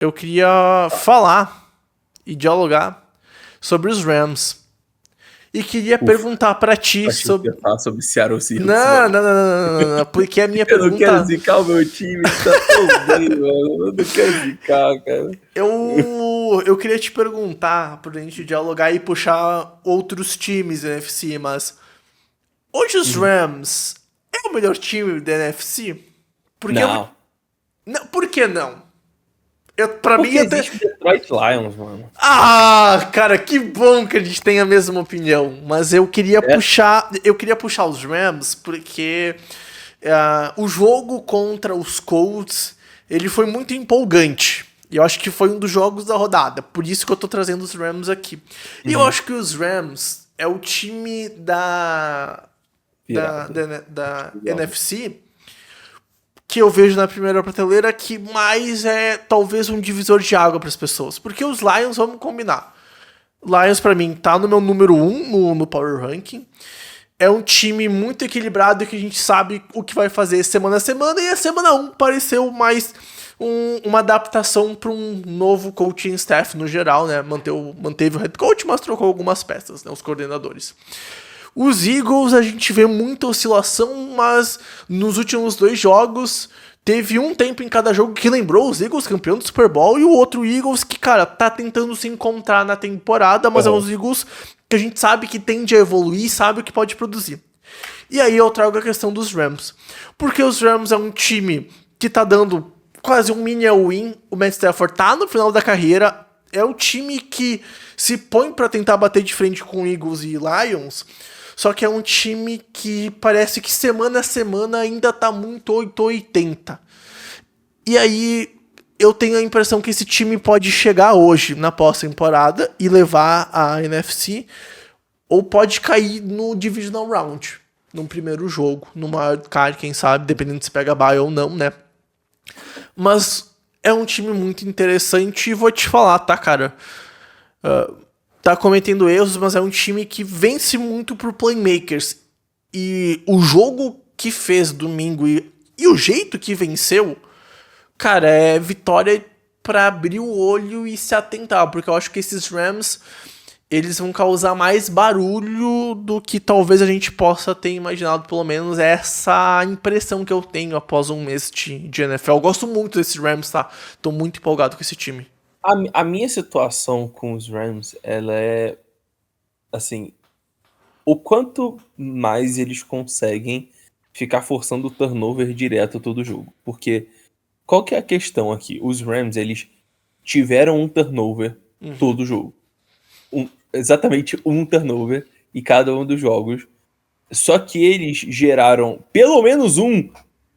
eu queria falar e dialogar sobre os Rams. E queria perguntar pra ti Achei que sobre... ia falar sobre Seattle Seahawks, Não, mano. não, não, não, não, não, porque a minha Eu não quero pergunta... zicar o meu time, tá tão bem, mano. Eu não quero zicar, cara. Eu queria te perguntar, pra gente dialogar e puxar outros times da NFC, mas... Hoje os Rams é o melhor time da NFC? Porque eu... Não. Não, por que não? Pra mim Porque até... existe o Detroit Lions, mano. Ah, cara, que bom que a gente tem a mesma opinião. Mas eu queria É. puxar os Rams porque o jogo contra os Colts, ele foi muito empolgante. E eu acho que foi um dos jogos da rodada. Por isso que eu tô trazendo os Rams aqui. E eu acho que os Rams é o time da NFC que eu vejo na primeira prateleira que mais é talvez um divisor de água para as pessoas. Porque os Lions, vamos combinar. Lions, pra mim, tá no meu número 1 no Power Ranking. É um time muito equilibrado que a gente sabe o que vai fazer semana a semana. E a semana 1 pareceu mais uma adaptação para um novo coaching staff no geral, né? Manteve o head coach, mas trocou algumas peças, né? Os coordenadores. Os Eagles, a gente vê muita oscilação, mas nos últimos 2 jogos teve um tempo em cada jogo que lembrou os Eagles campeão do Super Bowl e o outro Eagles que, cara, tá tentando se encontrar na temporada, mas é uns Eagles que a gente sabe que tende a evoluir e sabe o que pode produzir. E aí eu trago a questão dos Rams. Porque os Rams é um time que tá dando quase um mini all-in, o Matt Stafford tá no final da carreira, é o time que se põe pra tentar bater de frente com Eagles e Lions. Só que é um time que parece que semana a semana ainda tá muito 880. E aí eu tenho a impressão que esse time pode chegar hoje na pós-temporada e levar a NFC, ou pode cair no Divisional Round, no primeiro jogo, no wildcard, quem sabe, dependendo se pega bye ou não, né? Mas é um time muito interessante e vou te falar, tá, cara? Tá cometendo erros, mas é um time que vence muito por playmakers. E o jogo que fez domingo e o jeito que venceu, cara, é vitória pra abrir o olho e se atentar. Porque eu acho que esses Rams, eles vão causar mais barulho do que talvez a gente possa ter imaginado. Pelo menos essa impressão que eu tenho após um mês de NFL. Eu gosto muito desses Rams, tá? Tô muito empolgado com esse time. A minha situação com os Rams, ela é, assim, o quanto mais eles conseguem ficar forçando o turnover direto todo jogo. Porque qual que é a questão aqui? Os Rams, eles tiveram um turnover todo jogo. Exatamente um turnover em cada um dos jogos. Só que eles geraram pelo menos um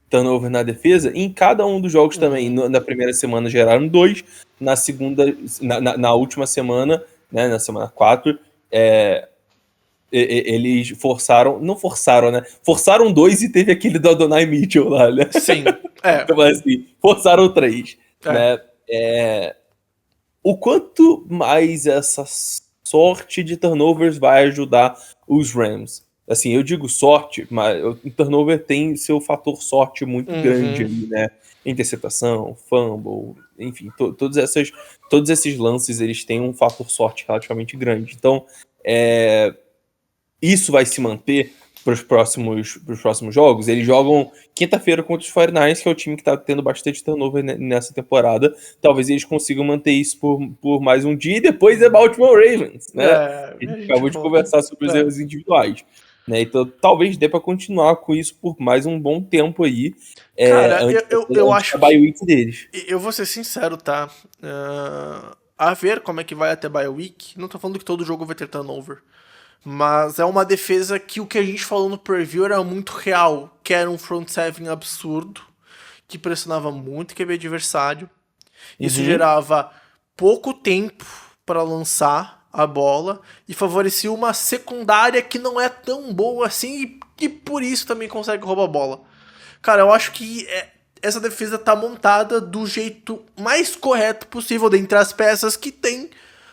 turnover na defesa em cada um dos jogos também. Na primeira semana geraram 2, na segunda, na última semana, né, na semana 4, eles forçaram, não forçaram, né? Forçaram 2 e teve aquele do Adonai Mitchell lá, né? Sim, é. Então, assim, forçaram 3, né? O quanto mais essa sorte de turnovers vai ajudar os Rams? Assim, eu digo sorte, mas o turnover tem seu fator sorte muito grande ali, né? Interceptação, fumble, enfim, todos esses lances, eles têm um fator sorte relativamente grande. Então, isso vai se manter para os próximos jogos. Eles jogam quinta-feira contra os 49ers, que é o time que está tendo bastante turnover nessa temporada. Talvez eles consigam manter isso por mais um dia, e depois é Baltimore Ravens, né? A gente acabou de conversar sobre os erros individuais. Né? Então, talvez dê para continuar com isso por mais um bom tempo aí. Cara, Antes eu da acho bye que... week deles. Eu vou ser sincero, tá? A ver como é que vai até bye week. Não tô falando que todo jogo vai ter turnover. Mas é uma defesa que o que a gente falou no preview era muito real. Que era um front seven absurdo. Que pressionava muito o QB adversário. Isso gerava pouco tempo para lançar a bola. E favorecia uma secundária que não é tão boa assim. E por isso também consegue roubar a bola. Cara, eu acho que essa defesa tá montada do jeito mais correto possível dentre as peças que tem,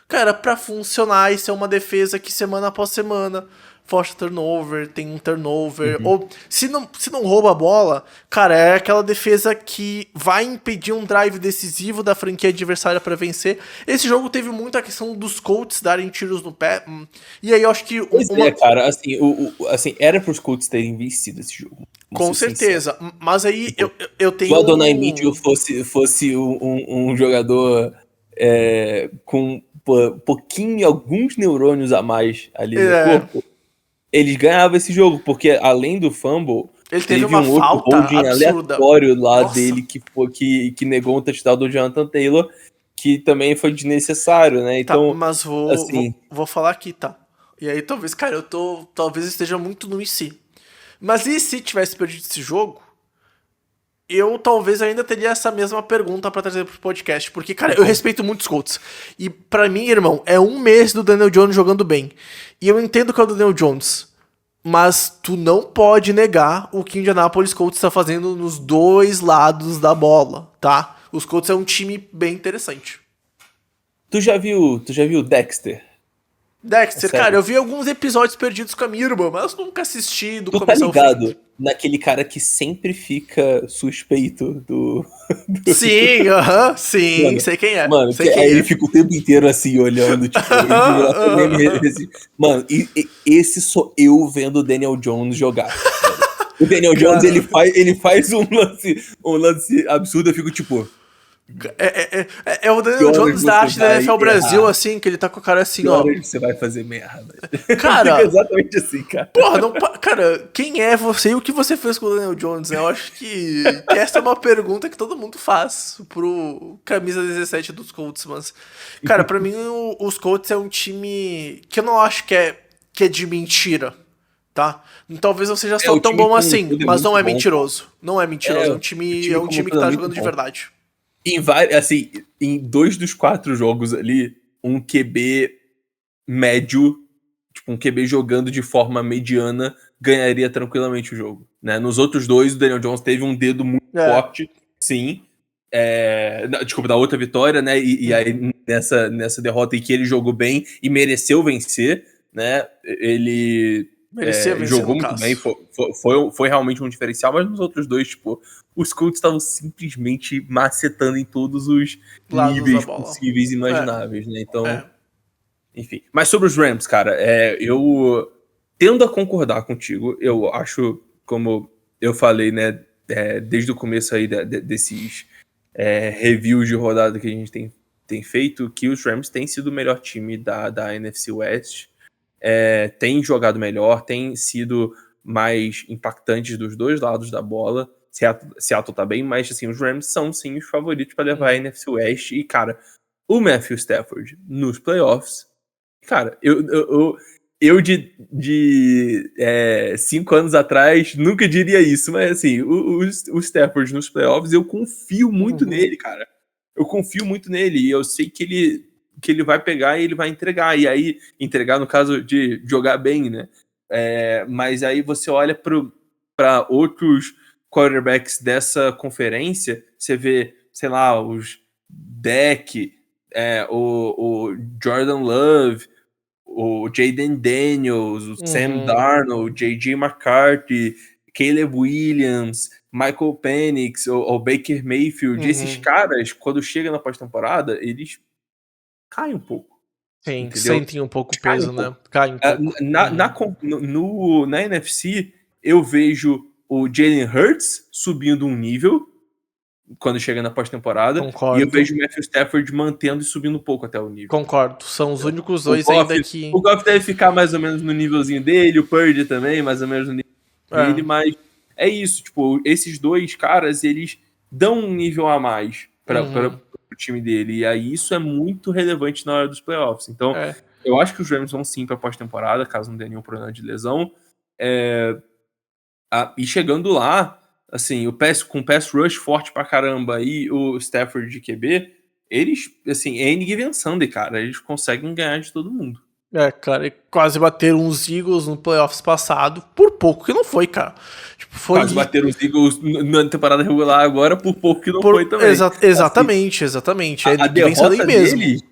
cara, pra funcionar e ser uma defesa que semana após semana força turnover, tem um turnover, ou se não rouba a bola, cara, é aquela defesa que vai impedir um drive decisivo da franquia adversária pra vencer. Esse jogo teve muita questão dos Colts darem tiros no pé, e aí eu acho que... cara, assim, assim, era pros Colts terem vencido esse jogo. Com certeza, mas aí eu tenho... Se o Adonai Mitchell fosse um jogador com pouquinho, alguns neurônios a mais ali no corpo, eles ganhavam esse jogo, porque além do fumble, ele teve uma falta absurda, aleatório lá dele que negou um touchdown do Jonathan Taylor, que também foi desnecessário, né? Então, tá, mas vou falar aqui, tá? E aí talvez, cara, talvez esteja muito no IC. Mas e se tivesse perdido esse jogo, eu talvez ainda teria essa mesma pergunta pra trazer pro podcast. Porque, cara, eu respeito muito os Colts. E pra mim, irmão, é um mês do Daniel Jones jogando bem. E eu entendo que é o Daniel Jones. Mas tu não pode negar o que o Indianapolis Colts tá fazendo nos dois lados da bola, tá? Os Colts é um time bem interessante. Tu já viu Dexter? Dexter, cara, eu vi alguns episódios perdidos com a minha irmã, mas eu nunca assisti do começo ao fim. Tu tá ligado naquele cara que sempre fica suspeito do... Sim, sim, mano, sei quem é. Mano, sei quem aí ele fica o tempo inteiro assim, olhando, tipo... Mano, esse sou eu vendo o Daniel Jones jogar. O Daniel Jones, ele faz um lance absurdo, eu fico tipo... É o Daniel Jones da arte da NFL Brasil, assim, que ele tá com a cara assim, ó. Você vai fazer merda. Cara, fica exatamente assim, cara. Porra, cara, quem é você e o que você fez com o Daniel Jones? Eu acho que essa é uma pergunta que todo mundo faz pro camisa 17 dos Colts, mas... Cara, pra mim, os Colts é um time que eu não acho que é de mentira, tá? Talvez não seja só tão bom assim, mas não é mentiroso. Não é mentiroso, é um time que tá jogando de verdade. Em 2 dos 4 jogos ali, um QB médio, tipo um QB jogando de forma mediana, ganharia tranquilamente o jogo, né? Nos outros 2, o Daniel Jones teve um dedo muito forte, sim. Desculpa, da outra vitória, né? E aí nessa derrota em que ele jogou bem e mereceu vencer, né? Ele jogou muito bem, foi realmente um diferencial, mas nos outros 2, tipo, os Colts estavam simplesmente macetando em todos os níveis possíveis e imagináveis, né? Então, enfim. Mas sobre os Rams, cara, eu tendo a concordar contigo. Eu acho, como eu falei, né, desde o começo aí desses reviews de rodada que a gente tem feito, que os Rams têm sido o melhor time da NFC West. Tem jogado melhor, tem sido mais impactantes dos dois lados da bola. Seattle tá bem, mas assim, os Rams são sim os favoritos para levar a NFC West. E, cara, o Matthew Stafford nos playoffs, cara, eu de 5 anos atrás nunca diria isso, mas assim, o Stafford nos playoffs, eu confio muito nele, cara. Eu confio muito nele e eu sei que ele vai pegar e ele vai entregar. E aí, entregar no caso de jogar bem, né? Mas aí você olha para outros quarterbacks dessa conferência, você vê, sei lá, os Dak, o Jordan Love, o Jaden Daniels, o Sam Darnold, J.J. McCarthy, Caleb Williams, Michael Penix, o Baker Mayfield. Esses caras, quando chegam na pós-temporada, eles caem um pouco. Sim, entendeu? Sentem um pouco o peso, né? Caem um pouco. Na NFC, eu vejo o Jalen Hurts subindo um nível quando chega na pós-temporada. Concordo. E eu vejo o Matthew Stafford mantendo e subindo um pouco até o nível. Concordo. São os únicos dois ainda que... O Goff deve ficar mais ou menos no nívelzinho dele, o Purdy também, mais ou menos no nível dele, mas é isso, tipo, esses dois caras, eles dão um nível a mais para o time dele, e aí isso é muito relevante na hora dos playoffs. Então, eu acho que os Rams vão sim para pós-temporada, caso não dê nenhum problema de lesão. E chegando lá, assim, com o pass rush forte pra caramba e o Stafford de QB, eles, assim, any given Sunday, cara, eles conseguem ganhar de todo mundo. Cara, quase bateram os Eagles no playoffs passado, por pouco que não foi, cara. Tipo, quase bateram os Eagles na temporada regular agora, por pouco que não foi também. Exatamente. A derrota aí mesmo.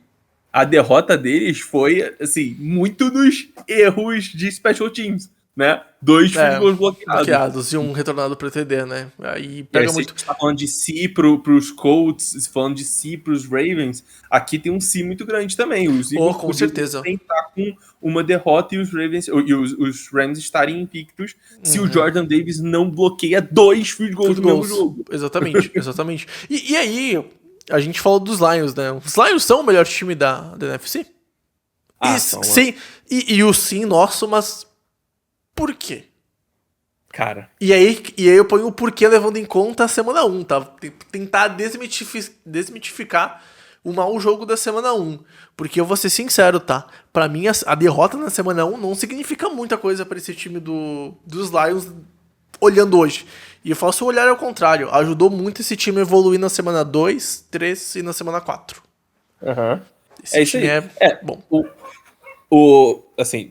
a derrota deles foi, assim, muito nos erros de special teams, né? 2 field goals bloqueados e um retornado para TD, né? Aí e aí, pega se muito. a gente tá falando de si pros Colts, falando de si pros Ravens, aqui tem um si muito grande também. Os Eagles Com certeza. estar com uma derrota e os Ravens e os Rams estarem invictos se o Jordan Davis não bloqueia 2 field goals no mesmo jogo. Exatamente, exatamente. E aí, a gente falou dos Lions, né? Os Lions são o melhor time da NFC? E o sim nosso, mas por quê? Cara. E aí eu ponho o porquê levando em conta a semana 1, tá? Tentar desmitificar o mau jogo da semana 1. Porque eu vou ser sincero, tá? Pra mim, a derrota na semana 1 não significa muita coisa pra esse time dos Lions olhando hoje. E eu faço o olhar ao contrário. Ajudou muito esse time a evoluir na semana 2, 3 e na semana 4. Uhum. Esse time é bom. Assim,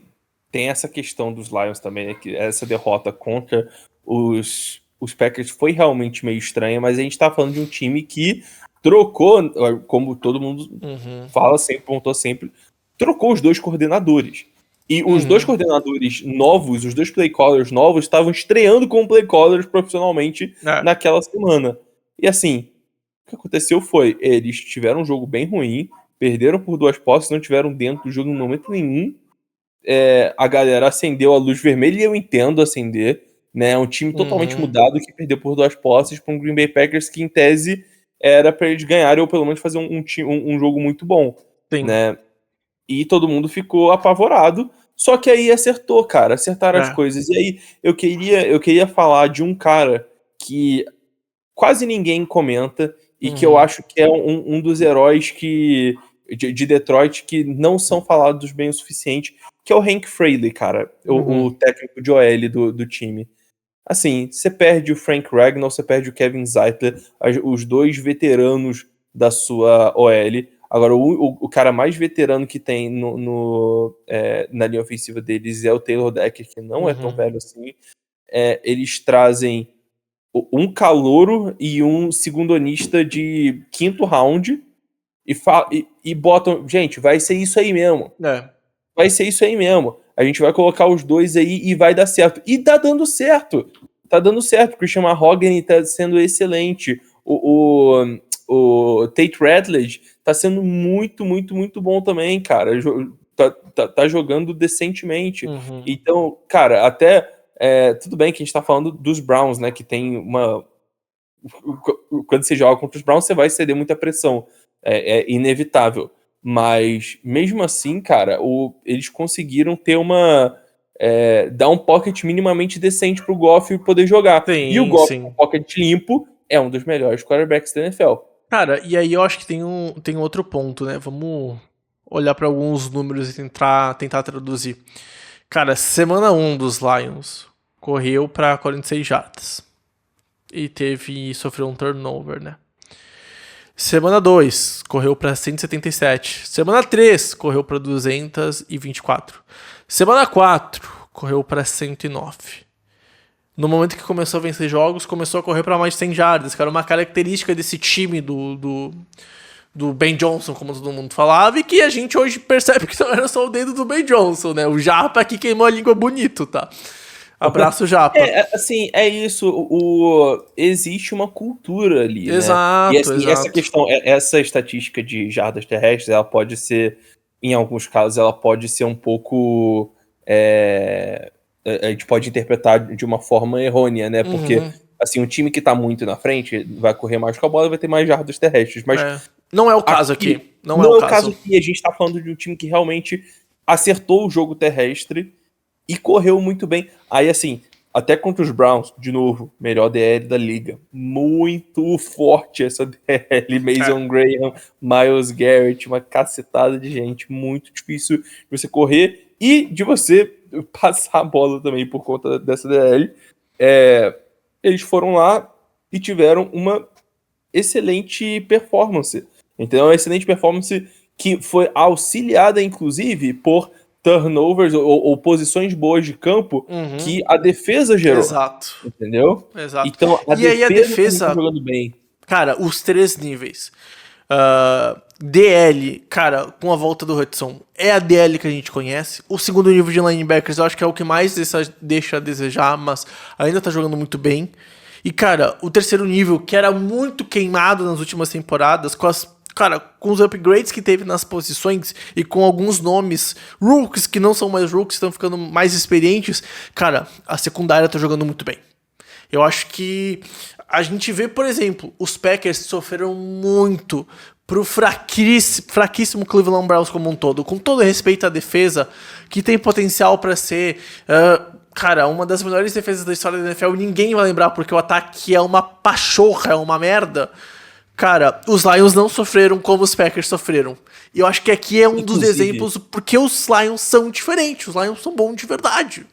tem essa questão dos Lions também, né, que essa derrota contra os Packers foi realmente meio estranha, mas a gente tá falando de um time que trocou, como todo mundo fala sempre, pontuou sempre, trocou os 2 coordenadores. E os 2 coordenadores novos, os 2 play callers novos, estavam estreando como play callers profissionalmente naquela semana. E assim, o que aconteceu foi, eles tiveram um jogo bem ruim, perderam por 2 posses, não tiveram dentro do jogo em momento nenhum. A galera acendeu a luz vermelha e eu entendo acender, né? É um time totalmente mudado que perdeu por 2 posses para um Green Bay Packers que, em tese, era para eles ganharem ou pelo menos fazer um jogo muito bom, né? E todo mundo ficou apavorado. Só que aí acertaram as coisas. E aí eu queria falar de um cara que quase ninguém comenta e que eu acho que é um dos heróis de Detroit que não são falados bem o suficiente, que é o Hank Fraley, cara, o técnico de OL do time. Assim, você perde o Frank Ragnow, você perde o Kevin Zeitler, os 2 veteranos da sua OL. Agora, o cara mais veterano que tem na linha ofensiva deles é o Taylor Decker, que não é tão velho assim. Eles trazem um calouro e um segundonista de 5º round e botam... Gente, vai ser isso aí mesmo. Vai ser isso aí mesmo. A gente vai colocar os 2 aí e vai dar certo. E tá dando certo. Tá dando certo. O Christian Mahogany tá sendo excelente. O Tate Ratledge tá sendo muito, muito, muito bom também, cara. Tá jogando decentemente. Então, cara, até... tudo bem que a gente tá falando dos Browns, né? Que tem uma... Quando você joga contra os Browns, você vai ceder muita pressão. É inevitável. Mas, mesmo assim, cara, eles conseguiram ter dar um pocket minimamente decente pro Goff poder jogar. E o Goff com pocket limpo é um dos melhores quarterbacks da NFL. Cara, e aí eu acho que tem outro ponto, né? Vamos olhar para alguns números e tentar traduzir. Cara, semana 1 dos Lions correu para 46 jardas. E sofreu um turnover, né? Semana 2, correu para 177. Semana 3, correu para 224. Semana 4, correu para 109. No momento que começou a vencer jogos, começou a correr para mais de 100 jardas, que era uma característica desse time do Ben Johnson, como todo mundo falava, e que a gente hoje percebe que não era só o dedo do Ben Johnson, né? O Japa que queimou a língua bonito, tá? Abraço, Japa. Assim, é isso. Existe uma cultura ali, exato, né? E assim, exato. Essa questão, essa estatística de jardas terrestres, ela pode ser, em alguns casos, ela pode ser um pouco... a gente pode interpretar de uma forma errônea, né? Porque, assim, um time que tá muito na frente vai correr mais com a bola e vai ter mais jardas terrestres. Mas não é o caso aqui. Não é o caso aqui. A gente tá falando de um time que realmente acertou o jogo terrestre e correu muito bem. Aí, assim, até contra os Browns, de novo, melhor DL da liga. Muito forte essa DL. Mason Graham, Myles Garrett, uma cacetada de gente. Muito difícil de você correr e de você passar a bola também por conta dessa DL. Eles foram lá e tiveram uma excelente performance. Então, uma excelente performance que foi auxiliada, inclusive, por turnovers ou posições boas de campo que a defesa gerou. Exato. Entendeu? Exato. Então, a defesa tá jogando bem. Cara, os 3 níveis. DL, cara, com a volta do Hudson, é a DL que a gente conhece. O segundo nível de linebackers eu acho que é o que mais deixa a desejar, mas ainda tá jogando muito bem. E, cara, o terceiro nível, que era muito queimado nas últimas temporadas, com os upgrades que teve nas posições e com alguns nomes rookies que não são mais rookies, estão ficando mais experientes, cara, a secundária tá jogando muito bem. Eu acho que a gente vê, por exemplo, os Packers sofreram muito pro fraquíssimo Cleveland Browns como um todo. Com todo respeito à defesa, que tem potencial para ser, cara, uma das melhores defesas da história da NFL. Ninguém vai lembrar porque o ataque é uma pachorra, é uma merda. Cara, os Lions não sofreram como os Packers sofreram. E eu acho que aqui é um dos exemplos porque os Lions são diferentes. Os Lions são bons de verdade.